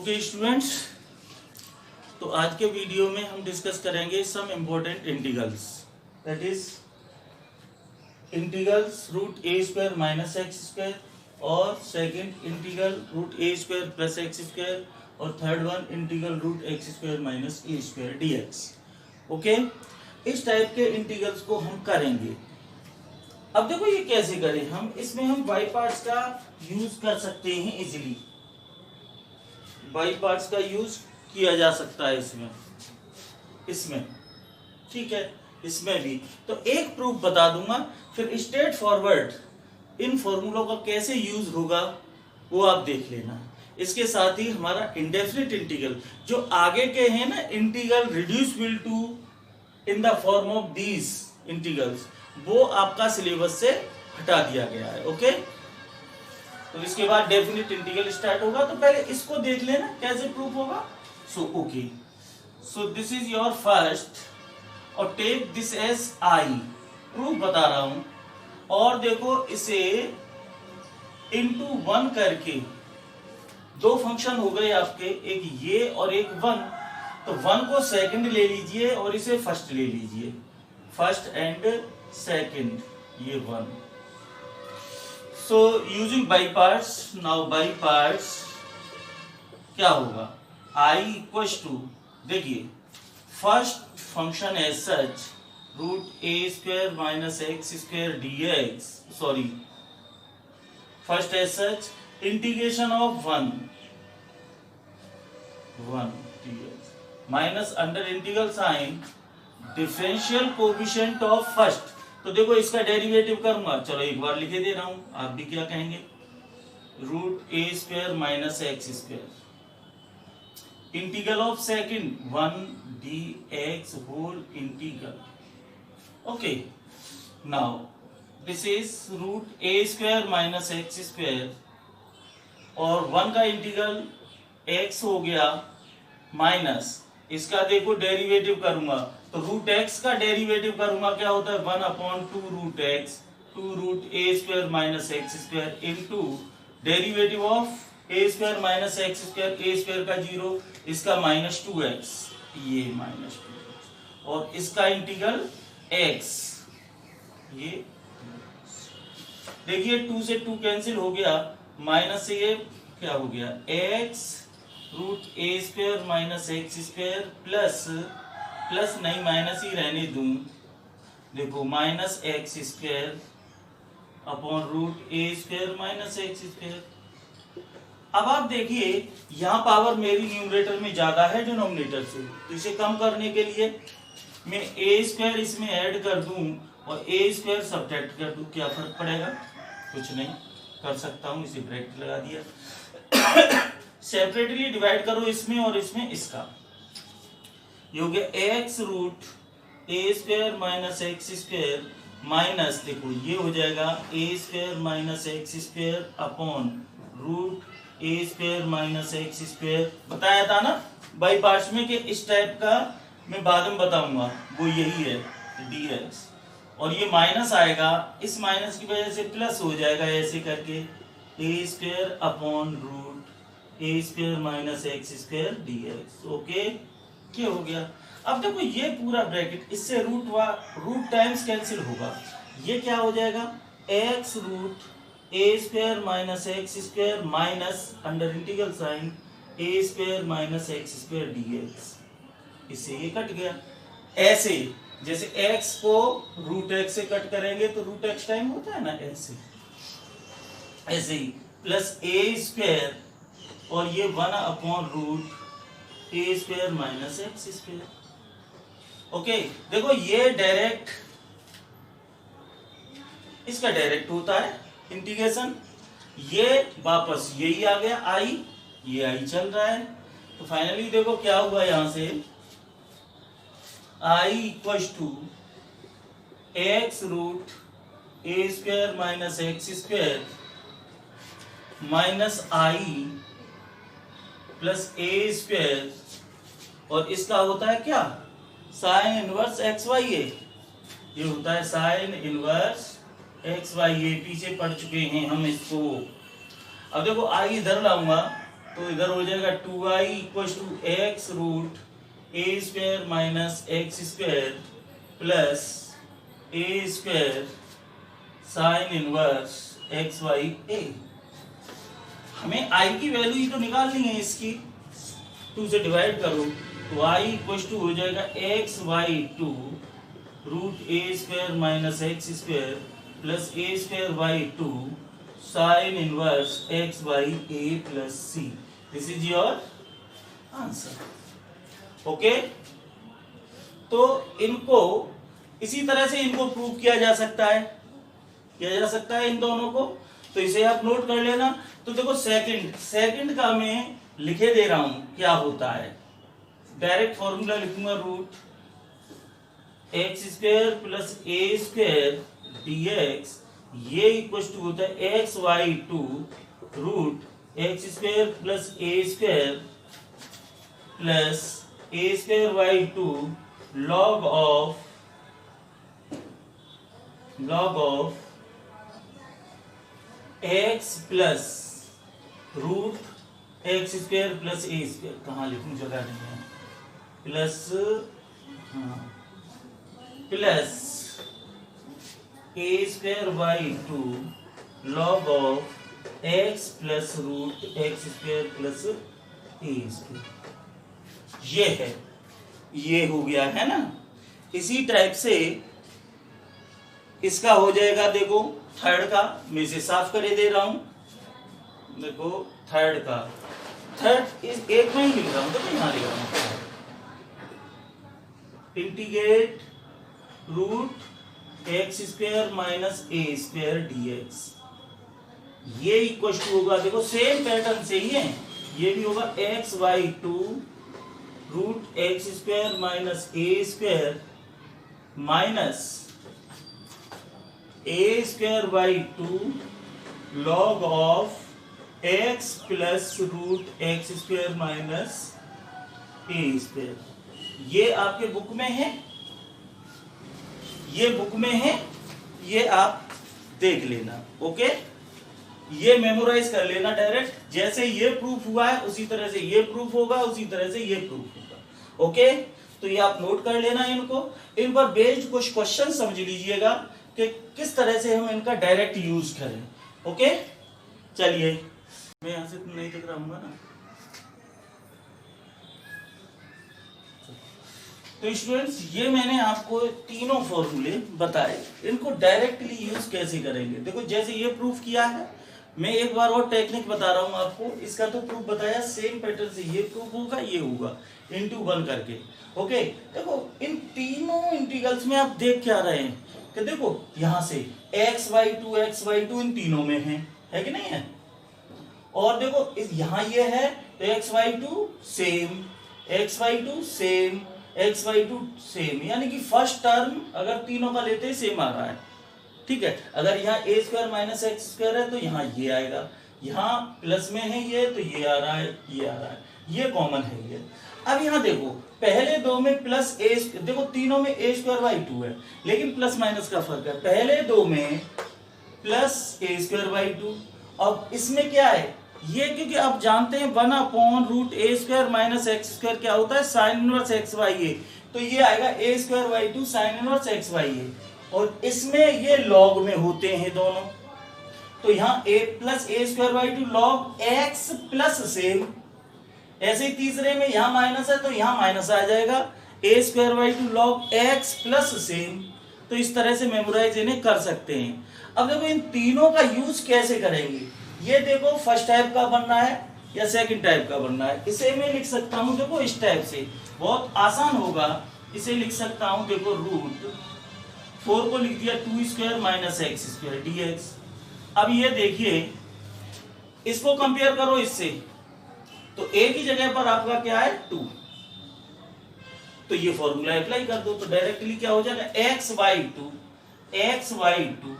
Okay students, तो आज के वीडियो में हम डिस्कस करेंगे some important integrals, that is integrals root A square minus x square और सेकंड इंटीग्रल रूट ए स्क्वायर प्लस एक्स स्क्वायर और third one integral root x square minus ए square DX. Okay, इस type के इंटीग्रल्स को हम करेंगे। अब देखो ये कैसे करें हम, इसमें हम बाई पार्ट्स का यूज कर सकते हैं इजीली। बाई पार्ट्स का यूज किया जा सकता है इसमें ठीक है, इसमें भी। तो एक प्रूफ बता दूंगा, फिर स्ट्रेट फॉरवर्ड इन फॉर्मूलों का कैसे यूज होगा वो आप देख लेना। इसके साथ ही हमारा इंडेफिनिट इंटीग्रल जो आगे के हैं ना, integral reducible to in the form of these integrals, वो आपका सिलेबस से हटा दिया गया है। ओके, तो इसके बाद डेफिनिट इंटीग्रल स्टार्ट होगा, तो पहले इसको देख लेना कैसे प्रूफ होगा। So this is your first और take this as I, proof बता रहा हूं। और देखो इसे इनटू वन करके दो फंक्शन हो गए आपके, एक ये और एक वन। तो वन को सेकंड ले लीजिए और इसे फर्स्ट ले लीजिए, फर्स्ट एंड सेकंड, ये one. So using by parts, now by parts क्या होगा, आई इक्वल्स टू, देखिए first function as such root A square minus x square D X, sorry first as such integration of one dx minus under integral sign differential coefficient of first. तो देखो इसका derivative करूंगा, चलो एक बार लिखे दे रहा हूं, आप भी क्या कहेंगे, root A square minus x square integral of second one D X whole integral. Okay, now this is root A square minus x square और वन का इंटीग्रल एक्स हो गया माइनस इसका देखो डेरिवेटिव करूंगा, तो रूट एक्स का derivative करूंगा क्या होता है, one upon two root X, two root A square minus x square into derivative of A square minus x square, A square का जीरो, इसका माइनस टू एक्स, ये माइनस टू एक्स, और इसका इंटीग्रल एक्स, ये देखिए to से to cancel हो गया, माइनस से ये क्या हो गया, एक्स रूट ए square minus x square plus नहीं माइनस ही रहने दूं, देखो minus x square upon root ए स्क्वायर माइनस एक्स स्क्वायर। अब आप देखिए यहां पावर मेरी न्यूमरेटर में ज्यादा है डिनोमिनेटर से, तो इसे कम करने के लिए मैं ए स्क्वायर इसमें ऐड कर दूं और ए स्क्वायर सब्ट्रैक्ट कर दूं, क्या फर्क पड़ेगा, कुछ नहीं, कर सकता हूं, इसे ब्रैकेट लगा दिया। सेपरेटली डिवाइड करो इसमें और इसमें, इसका ये हो गया एक्स रूट ए square minus x square minus, देखो ये हो जाएगा ए square minus x square upon root ए स्क्वायर माइनस एक्स स्क्वायर। बताया था ना बाई पार्ट्स में कि इस टाइप का मैं बाद में बताऊंगा, वो यही है dx, और ये माइनस आएगा, इस माइनस की वजह से प्लस हो जाएगा, ऐसे करके A square upon root A square minus x square dx। Okay, क्या हो गया। अब देखो ये पूरा ब्रैकेट, इससे रूट टाइम्स कैंसिल होगा, ये क्या हो जाएगा, X root A square minus x square minus under integral sign A square minus x square dx, इससे ये कट गया। ऐसे जैसे x को रूट एक्स से कट करेंगे तो रूट एक्स टाइम होता है ना, ऐसे ही प्लस ए स्क्वायर और ये वन अपॉन रूट ए square minus x square. Okay, देखो ये डायरेक्ट, इसका डायरेक्ट होता है इंटीग्रेशन, ये वापस यही आ गया आई, ये आई चल रहा है, तो फाइनली देखो क्या हुआ, यहां से I equal to x root A square minus x square minus I plus A square, और इसका होता है क्या, sine inverse x Y a, ये होता है sine inverse x Y a, पीछे पढ़ चुके हैं हम इसको। अब देखो आई इधर लाऊंगा तो इधर हो जाएगा 2i equal to x root A square minus x square plus A square sine inverse x Y a. हमें i की वैल्यू ही तो निकालनी है, इसकी 2 से डिवाइड करो तो i इक्वल टू हो जाएगा X by two root A square minus x square plus A square by two sine inverse x Y A plus C. This is your answer. Okay, तो इनको इसी तरह से इनको प्रूव किया जा सकता है इन दोनों को। तो इसे आप नोट कर लेना। तो देखो सेकंड का मैं लिखे दे रहा हूं क्या होता है। डायरेक्ट फॉर्मूला लिखूंगा, रूट एक्स स्क्वायर प्लस ए स्क्वायर dx, ये इक्वल टू होता है X by two root x square plus A square by two log of x plus root x square plus A square, कहाँ लिखूं जगह नहीं है, plus A square by two log of X plus root x square plus A square. ये हो गया है ना। इसी टाइप से इसका हो जाएगा। देखो थर्ड का मैं इसे साफ करे दे रहा हूं। देखो थर्ड इस एक में ही लिख रहा हूं, तो मैं यहां लिख रहा हूं integrate root x square minus ए स्क्वायर डीएक्स। ये इक्वल टू होगा, देखो सेम पैटर्न से ही है, ये भी होगा X by two root x square minus A square minus A square by two log of X plus root x square minus A square. ये आपके बुक में है, ये आप देख लेना। ओके, ये मेमोराइज कर लेना डायरेक्ट। जैसे ये प्रूफ हुआ है उसी तरह से ये प्रूफ होगा, उसी तरह से ये प्रूफ होगा। ओके, तो ये आप नोट कर लेना इनको। इन पर बेस्ड कुछ क्वेश्चन समझ लीजिएगा कि किस तरह से हम इनका डायरेक्ट यूज करें। ओके, चलिए मैं यहां से नहीं दिख रहा हूँ ना। तो स्टूडेंट्स, ये मैंने आपको तीनों फॉर्मूले बताए, इनको डायरेक्टली यूज कैसे करेंगे। देखो जैसे ये प्रूफ किया है, मैं एक बार और टेक्निक बता रहा हूं आपको। इसका तो प्रूफ बताया, सेम पैटर्न से ये प्रूफ होगा, ये होगा इनटू 1 करके। ओके, देखो इन तीनों इंटीग्रल्स में आप देख क्या रहे हैं कि देखो यहां से एक्स वाई टू इन तीनों में है कि नहीं है। और देखो यहां ये है तो एक्स वाई टू सेम, यानी कि फर्स्ट टर्म अगर तीनों का लेते हैं सेम आ रहा है। ठीक है, अगर यहाँ ए स्क्वायर माइनस एक्स स्क्वायर है तो यहाँ ये आएगा, यहाँ प्लस में है ये तो ये आ रहा है, ये कॉमन है ये। अब यहाँ देखो पहले दो में प्लस ए, देखो तीनों में ए स्क्वायर बाई टू है, लेकिन प्लस माइनस का फर्क है। पहले दो में plus A square by to, अब इसमें क्या है ये, क्योंकि आप जानते हैं 1 अपॉन रूट ए स्क्वायर माइनस एक्स स्क्वायर क्या होता है, sine inverse x Y a. तो ये आएगा a square by two sine inverse x Y a, और इसमें ये लॉग में होते हैं दोनों। तो यहाँ a plus A square by two log x plus same. ऐसे ही तीसरे में यहाँ माइनस है तो यहाँ माइनस आ जाएगा, ए square by two log x plus same. तो इस तरह से मेमोराइज इन्हें कर सकते हैं। अब देखो इन तीनों का यूज कैसे करेंगे, ये देखो फर्स्ट टाइप का बनना है या सेकंड टाइप का बनना है। इसे मैं लिख सकता हूं, देखो इस टाइप से बहुत आसान होगा। इसे लिख सकता हूं, देखो रूट 4 को लिख दिया 2 square minus x square dx। अब ये देखिए इसको कंपेयर करो इससे, तो a की जगह पर आपका क्या है 2, तो ये फॉर्मूला अप्लाई कर दो। तो डायरेक्टली क्या हो जाएगा X by two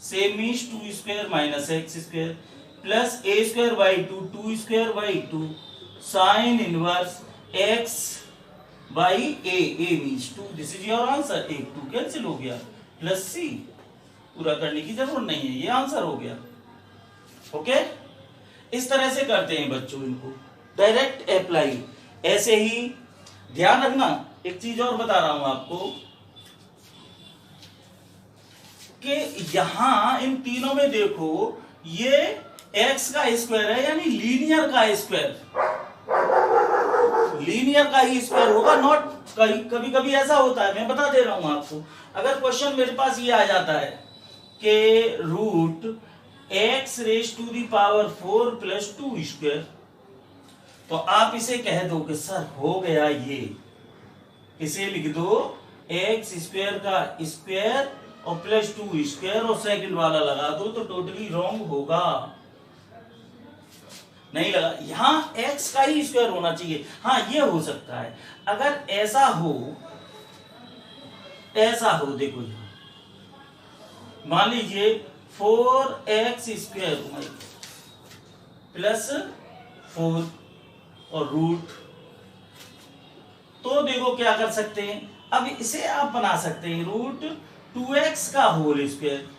same means 2 square minus x square plus A square by two 2 square by two sine inverse X by A means 2। This is your answer. 2 cancel हो गया, plus सी, पूरा करने की जरूरत नहीं है, ये आंसर हो गया। ओके, इस तरह से करते हैं बच्चों, इनको डायरेक्ट अप्लाई। ऐसे ही ध्यान रखना, एक चीज और बता रहा हूं आपको कि यहां इन तीनों में देखो, ये एक्स का स्क्वायर है, यानी लीनियर का स्क्वायर, लीनियर का ही स्क्वायर होगा, नॉट कभी कभी ऐसा होता है, मैं बता दे रहा हूं आपको। अगर क्वेश्चन मेरे पास ये आ जाता है कि root X raise to the power 4 plus 2 square, तो आप इसे कह दो कि सर हो गया ये, इसे लिख दो एक्स स्क्वायर का स्क्वायर और प्लस 2 स्क्वायर और सेकंड वाला लगा दो, तो टोटली रॉन्ग होगा, नहीं लगा। यहां एक्स का ही स्क्वायर होना चाहिए। हाँ ये हो सकता है, अगर ऐसा हो, देखो यहां मान लीजिए 4x स्क्वायर प्लस 4 और रूट, तो देखो क्या कर सकते हैं, अब इसे आप बना सकते हैं रूट 2x का होल स्क्वायर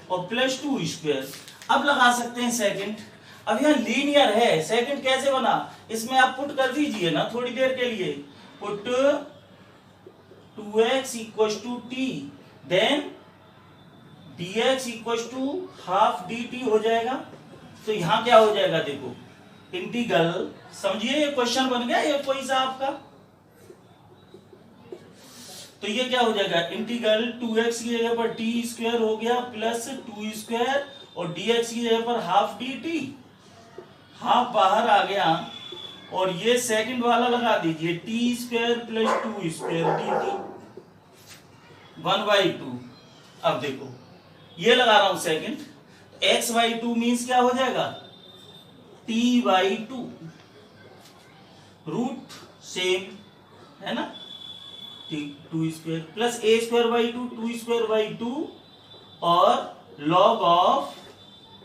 और प्लस 2 स्क्वायर। अब लगा सकते हैं सेकंड। अब यहां लीनियर है, सेकंड कैसे बना, इसमें आप पुट कर दीजिए ना थोड़ी देर के लिए, put 2x equal to T, then dx equal to half dt हो जाएगा। तो यहां क्या हो जाएगा, देखो इंटीग्रल, समझिए ये क्वेश्चन बन गया ये कोई सा आपका, तो ये क्या हो जाएगा, इंटीग्रल 2x की जगह पर टी स्क्वायर हो गया प्लस 2 स्क्वायर और dx की जगह पर हाफ dt, हाफ बाहर आ गया, और ये सेकंड वाला लगा दीजिए T square plus 2 square dt 1/2। अब देखो ये लगा रहा हूं सेकंड, x/2 मीन्स क्या हो जाएगा, t/2, रूट सेम है ना, 2 square plus a square by 2, 2 square by 2 और log of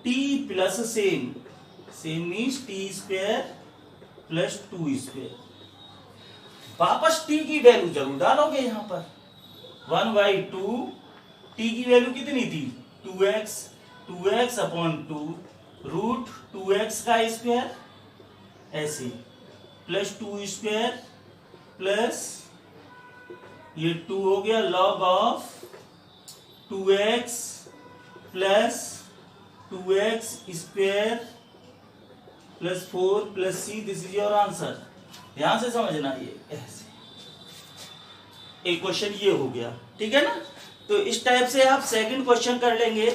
t plus same, same means t square plus 2 square. वापस t की वैल्यू जरूर डालोगे यहां पर, 1/2, t की वैल्यू कितनी थी 2x, 2x upon 2 root 2x का स्क्वायर ऐसे प्लस 2 स्क्वायर प्लस ये 2 हो गया log of 2x plus 2x square plus 4 plus c, this is your answer. ध्यान से समझना, ये ऐसे एक क्वेश्चन ये हो गया, ठीक है ना। तो इस टाइप से आप सेकंड क्वेश्चन कर लेंगे,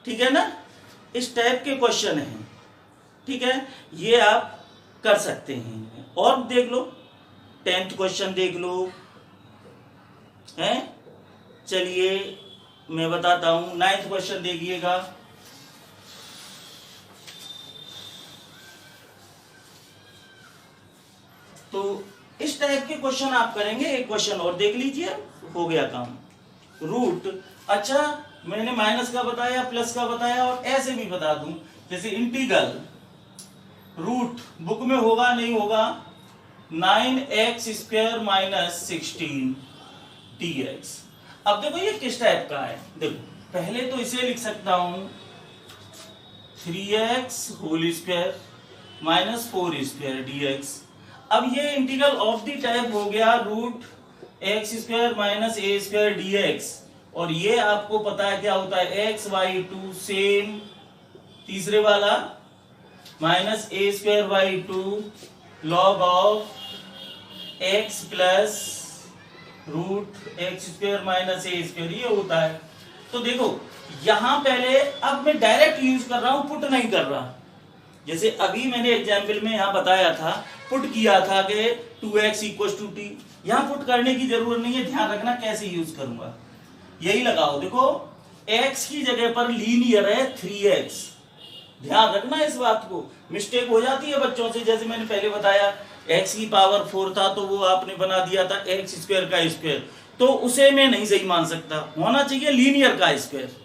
ठीक है ना, इस टाइप के क्वेश्चन हैं, ठीक है, ये आप कर सकते हैं। और देख लो 10th क्वेश्चन देख लो, हैं, चलिए मैं बताता हूं, 9th क्वेश्चन देखिएगा। तो इस टाइप के क्वेश्चन आप करेंगे। एक क्वेश्चन और देख लीजिए, हो गया काम। रूट, अच्छा मैंने माइनस का बताया, प्लस का बताया, और ऐसे भी बता दूं, जैसे इंटीग्रल रूट बुक में होगा नहीं होगा 9x स्क्वायर माइनस 16 dx। अब देखो ये किस टाइप का है, देखो पहले तो इसे लिख सकता हूं 3x whole square minus 4 square dx। अब ये इंटीग्रल ऑफ द टाइप हो गया रूट एक्स स्क्वायर माइनस ए स्क्वायर dx, और ये आपको पता है क्या होता है x/2 सेम, तीसरे वाला minus A square by 2 log of x plus root x square minus A square, ये होता है। तो देखो यहां पहले, अब मैं डायरेक्ट यूज कर रहा हूं, पुट नहीं कर रहा। जैसे अभी मैंने एग्जाम्पल में यहां बताया था, पुट किया था कि 2x इक्वल टू टी, यहां पुट करने की जरूरत नहीं है। ध्यान रखना कैसे यूज करूंगा, यही लगाओ। देखो x की जगह पर लीनियर है 3x, ध्यान रखना इस बात को, मिस्टेक हो जाती है बच्चों से। जैसे मैंने पहले बताया x की पावर 4 था, तो वो आपने बना दिया था x स्क्वायर का स्क्वायर, तो उसे मैं नहीं सही मान सकता, होना चाहिए लीनियर का स्क्वायर।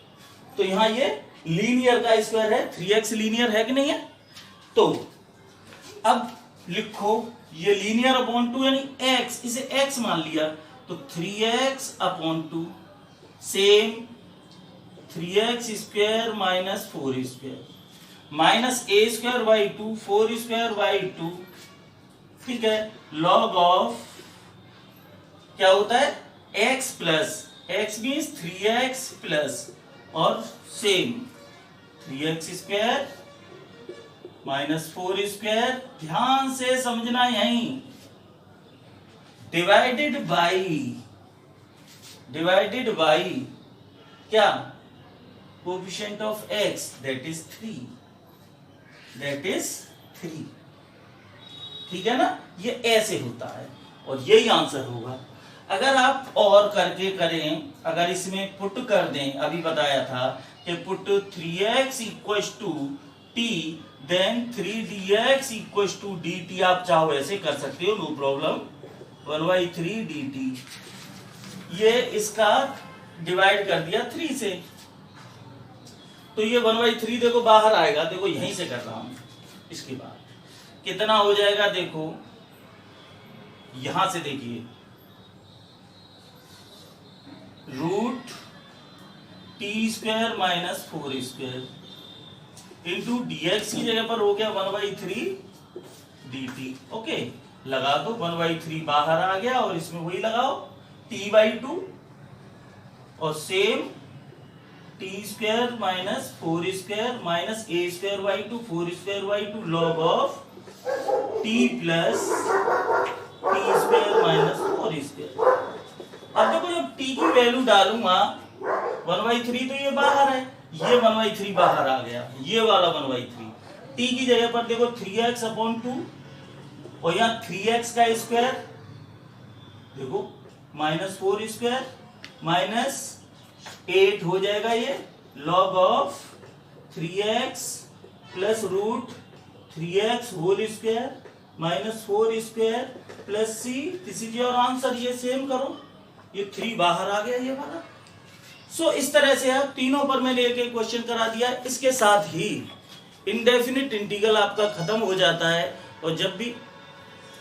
तो यहाँ ये लीनियर का स्क्वायर है, 3x लीनियर है कि नहीं है। तो अब लिखो ये लीनियर अपॉन 2 यानी x, इसे x मान लिया, तो 3x upon 2 same 3x square minus 4 square minus a square by 2 4 square by 2, ठीक है, लॉग ऑफ क्या होता है x plus x means 3x plus और same 3x square minus 4 square, ध्यान से समझना यहीं, डिवाइडेड बाई क्या coefficient of x that is 3, ठीक है ना, ये ऐसे होता है और यही आंसर होगा। अगर आप और करके करें, अगर इसमें पुट कर दें, अभी बताया था कि put 3x equals to t then 3dx equals to dt, आप चाहो ऐसे कर सकते हो, नो प्रॉब्लम, 1/3 dt, ये इसका डिवाइड कर दिया 3 से, तो ये 1/3 देखो बाहर आएगा, देखो यहीं से कर रहा हूं, इसके बाद कितना हो जाएगा देखो, यहां से देखिए root T square minus 4 square into dx की जगह पर हो गया 1/3 dt, ओके, लगा दो, 1/3 बाहर आ गया और इसमें वही लगाओ t/2 और same t square minus 4 square minus a square by 2 4 square by 2 log of t plus t square minus 4 square. अब देखो जब t की वैल्यू डालूंगा 1/3 तो ये बाहर है, ये 1/3 बाहर आ गया, ये वाला 1/3, t की जगह पर देखो 3x अपॉन 2 और यहाँ 3x का स्क्वायर देखो माइनस 4 स्क्वायर माइनस 8 हो जाएगा, ये log of 3x plus root 3x whole square minus 4 square plus c, this is your answer. ये सेम करो, ये 3 बाहर आ गया ये वाला। सो इस तरह से आप तीनों पर मैंने एक एक क्वेश्चन करा दिया, इसके साथ ही इंडेफिनिट इंटीग्रल आपका खत्म हो जाता है। और जब भी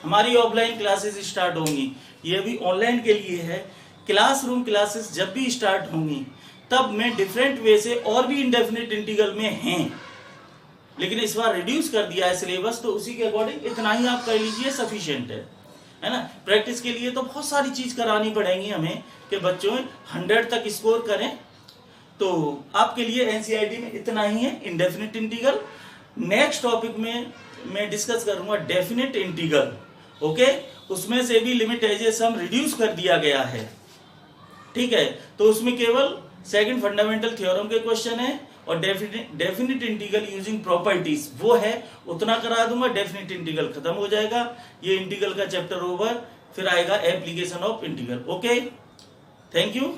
हमारी ऑफलाइन क्लासेस स्टार्ट होंगी, ये भी ऑनलाइन के लिए है, क्लासरूम क्लासेस जब भी स्टार्ट होंगी तब मैं डिफरेंट वे से और भी इंडेफिनिट इंटीग्रल में हैं, लेकिन इस बार रिड्यूस कर दिया है सिलेबस, तो उसी के अकॉर्डिंग इतना ही आप कर लीजिए, सफिशिएंट है ना। प्रैक्टिस के लिए तो बहुत सारी चीज करानी पड़ेंगी हमें कि बच्चों 100 तक स्कोर करें, तो आपके लिए एनसीईआरटी में इतना ही है इंडेफिनिट इंटीग्रल। नेक्स्ट टॉपिक में मैं डिस्कस करूंगा डेफिनिट इंटीग्रल, ओके, उसमें से भी limit as a sum reduce कर दिया गया है, ठीक है, तो उसमें केवल सेकंड फंडामेंटल थ्योरम के क्वेश्चन है और डेफिनिट इंटीग्रल यूजिंग प्रॉपर्टीज वो है, उतना करा दूंगा, डेफिनिट इंटीग्रल खत्म हो जाएगा, ये इंटीग्रल का चैप्टर ओवर, फिर आएगा application of integral. Okay, thank you.